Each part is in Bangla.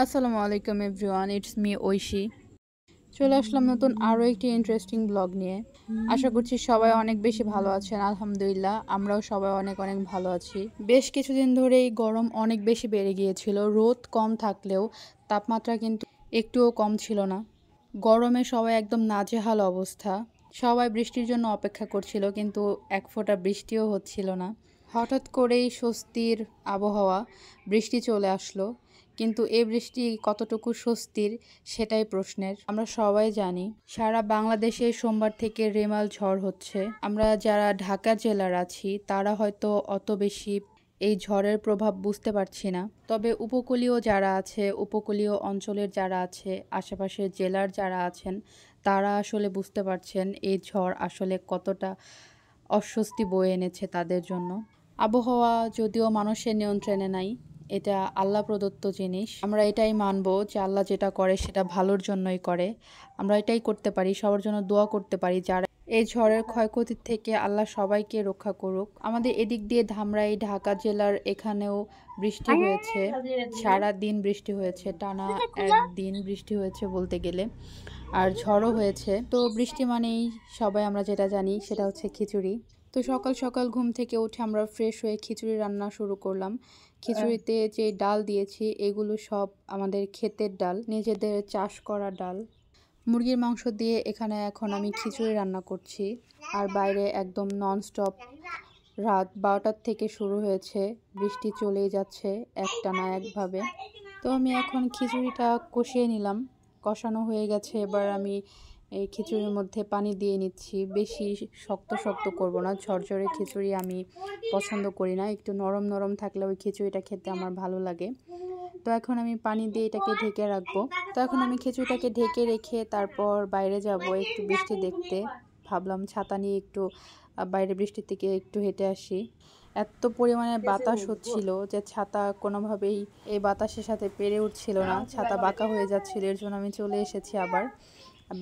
আসসালামু আলাইকুম এভরিওয়ান, ইটস মি ঐশী। চলে আসলাম নতুন আরও একটি ইন্টারেস্টিং ব্লগ নিয়ে। আশা করছি সবাই অনেক বেশি ভালো আছেন। আলহামদুলিল্লাহ, আমরাও সবাই অনেক অনেক ভালো আছি। বেশ কিছুদিন ধরেই গরম অনেক বেশি বেড়ে গিয়েছিল। রোদ কম থাকলেও তাপমাত্রা কিন্তু একটুও কম ছিল না। গরমে সবাই একদম নাজেহাল অবস্থা। সবাই বৃষ্টির জন্য অপেক্ষা করছিল, কিন্তু এক ফোঁটা বৃষ্টিও হচ্ছিল না। হঠাৎ করেই স্বস্তির আবহাওয়া, বৃষ্টি চলে আসলো। কিন্তু এই বৃষ্টি কতটুকু স্বস্তির সেটাই প্রশ্নের। আমরা সবাই জানি সারা বাংলাদেশে সোমবার থেকে রেমাল ঝড় হচ্ছে। আমরা যারা ঢাকা জেলার আছি তারা হয়তো অত বেশি এই ঝড়ের প্রভাব বুঝতে পারছি না। তবে উপকূলীয় যারা আছে, উপকূলীয় অঞ্চলের যারা আছে, আশেপাশের জেলার যারা আছেন, তারা আসলে বুঝতে পারছেন এই ঝড় আসলে কতটা অস্বস্তি বয়ে এনেছে তাদের জন্য। আবহাওয়া যদিও মানুষের নিয়ন্ত্রণে নাই, এটা আল্লাহ প্রদত্ত জিনিস। আমরা এটাই মানবো যে আল্লাহ যেটা করে সেটা ভালোর জন্যই করে। আমরা এটাই করতে পারি, সবার জন্য দোয়া করতে পারি যারা এই ঝড়ের ক্ষয়ক্ষতির থেকে আল্লাহ সবাইকে রক্ষা করুক। আমাদের এদিক দিয়ে ধামরাই, ঢাকা জেলার এখানেও বৃষ্টি হয়েছে। সারা দিন বৃষ্টি হয়েছে, টানা একদিন বৃষ্টি হয়েছে বলতে গেলে। আর ঝড়ও হয়েছে। তো বৃষ্টি মানেই সবাই আমরা যেটা জানি সেটা হচ্ছে খিচুড়ি। তো সকাল সকাল ঘুম থেকে উঠে আমরা ফ্রেশ হয়ে খিচুড়ি রান্না শুরু করলাম। খিচুড়িতে যে ডাল দিয়েছি এগুলো সব আমাদের ক্ষেতের ডাল, নিজেদের চাষ করা ডাল। মুরগির মাংস দিয়ে এখানে এখন আমি খিচুড়ি রান্না করছি। আর বাইরে একদম ননস্টপ রাত 12টার থেকে শুরু হয়েছে, বৃষ্টি চলেই যাচ্ছে একটানা একভাবে। তো আমি এখন খিচুড়িটা কষিয়ে নিলাম, কষানো হয়ে গেছে। এবার আমি এই খিচুড়ির মধ্যে পানি দিয়ে নিচ্ছি। বেশি শক্ত শক্ত করব না, ঝরঝরে খিচুড়ি আমি পছন্দ করি না। একটু নরম নরম থাকলে ওই খিচুড়িটা খেতে আমার ভালো লাগে। তো এখন আমি পানি দিয়ে এটাকে ঢেকে রাখবো। তো এখন আমি খিচুড়িটাকে ঢেকে রেখে তারপর বাইরে যাব একটু বৃষ্টি দেখতে। ভাবলাম ছাতা নিয়ে একটু বাইরে বৃষ্টির থেকে একটু হেঁটে আসি। এত পরিমাণে বাতাস হচ্ছিল যে ছাতা কোনোভাবেই এই বাতাসের সাথে পেরে উঠছিল না, ছাতা বাঁকা হয়ে যাচ্ছিল। এর জন্য আমি চলে এসেছি, আবার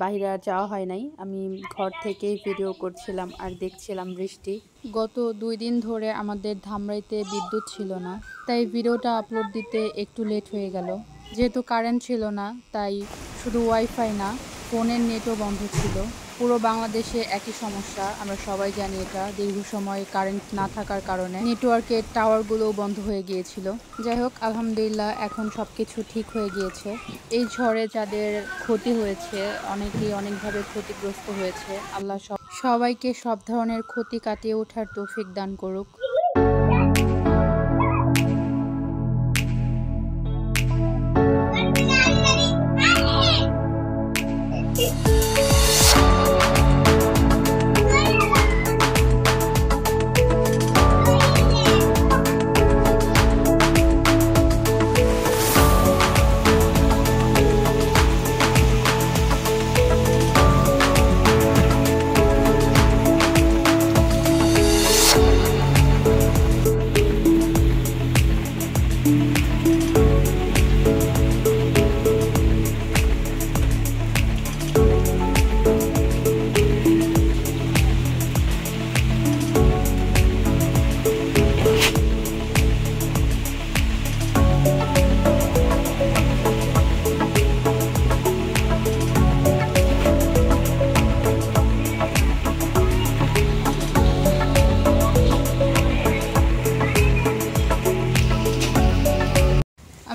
বাইরে আর যাওয়া হয় নাই। আমি ঘর থেকেই ভিডিও করছিলাম আর দেখছিলাম বৃষ্টি। গত 2 দিন ধরে আমাদের ধামরাইতে বিদ্যুৎ ছিল না, তাই ভিডিওটা আপলোড দিতে একটু লেট হয়ে গেল। যেহেতু কারেন্ট ছিল না, তাই শুধু ওয়াইফাই না, ফোনের নেটও বন্ধ ছিল। পুরো বাংলাদেশে একই সমস্যা, আমরা সবাই জানি এটা। দীর্ঘ সময় কারেন্ট না থাকার কারণে নেটওয়ার্কের টাওয়ারগুলোও বন্ধ হয়ে গিয়েছিল। যাই হোক, আলহামদুলিল্লাহ এখন সব কিছু ঠিক হয়ে গিয়েছে। এই ঝড়ে যাদের ক্ষতি হয়েছে, অনেকেই অনেকভাবে ক্ষতিগ্রস্ত হয়েছে। আল্লাহ সবাইকে সব ধরনের ক্ষতি কাটিয়ে ওঠার তৌফিক দান করুক।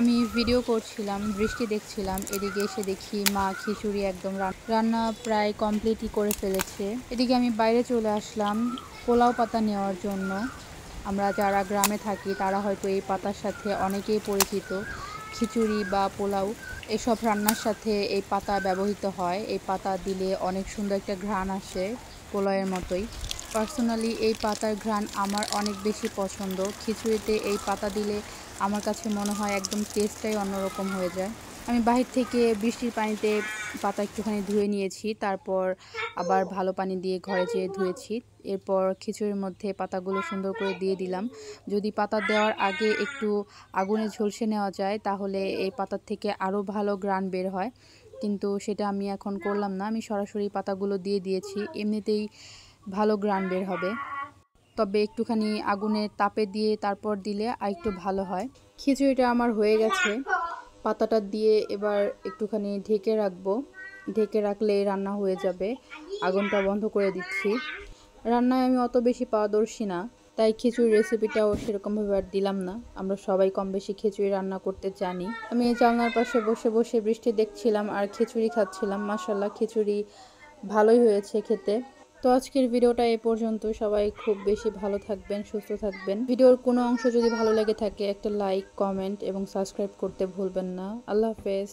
আমি ভিডিও করছিলাম, বৃষ্টি দেখছিলাম, এদিকে এসে দেখি মা খিচুড়ি একদম রান্না প্রায় কমপ্লিটই করে ফেলেছে। এদিকে আমি বাইরে চলে আসলাম পোলাও পাতা নেওয়ার জন্য। আমরা যারা গ্রামে থাকি তারা হয়তো এই পাতার সাথে অনেকেই পরিচিত। খিচুড়ি বা পোলাও এসব রান্নার সাথে এই পাতা ব্যবহৃত হয়। এই পাতা দিলে অনেক সুন্দর একটা ঘ্রাণ আসে, পোলাওয়ের মতোই। পার্সোনালি এই পাতার ঘ্রাণ আমার অনেক বেশি পছন্দ। খিচুড়িতে এই পাতা দিলে আমার কাছে মনে হয় একদম টেস্টটাই অন্যরকম হয়ে যায়। আমি বাহির থেকে বৃষ্টির পানিতে পাতা একটুখানি ধুয়ে নিয়েছি, তারপর আবার ভালো পানি দিয়ে ঘরে যেয়ে ধুয়েছি। এরপর খিচুড়ির মধ্যে পাতাগুলো সুন্দর করে দিয়ে দিলাম। যদি পাতা দেওয়ার আগে একটু আগুনে ঝলসে নেওয়া যায় তাহলে এই পাতার থেকে আরও ভালো ঘ্রাণ বের হয়, কিন্তু সেটা আমি এখন করলাম না। আমি সরাসরি পাতাগুলো দিয়ে দিয়েছি, এমনিতেই ভালো ঘ্রাণ বের হবে। তবে একটুখানি আগুনের তাপে দিয়ে তারপর দিলে আরেকটু ভালো হয়। খিচুড়িটা আমার হয়ে গেছে। পাতাটা দিয়ে এবার একটুখানি ঢেকে রাখবো। ঢেকে রাখলে রান্না হয়ে যাবে। আগুনটা বন্ধ করে দিচ্ছি। রান্নায় আমি অত বেশি পারদর্শী না, তাই খিচুড়ির রেসিপিটাও সেরকমভাবে আর দিলাম না। আমরা সবাই কম বেশি খিচুড়ি রান্না করতে জানি। আমি এই জানলার পাশে বসে বসে বৃষ্টি দেখছিলাম আর খিচুড়ি খাচ্ছিলাম। মাশাআল্লাহ, খিচুড়ি ভালোই হয়েছে খেতে। তো আজকের ভিডিওটা এই পর্যন্ত। সবাই খুব বেশি ভালো থাকবেন, সুস্থ থাকবেন। ভিডিওর কোনো অংশ যদি ভালো লেগে থাকে একটা লাইক, কমেন্ট এবং সাবস্ক্রাইব করতে ভুলবেন না। আল্লাহ হাফেজ।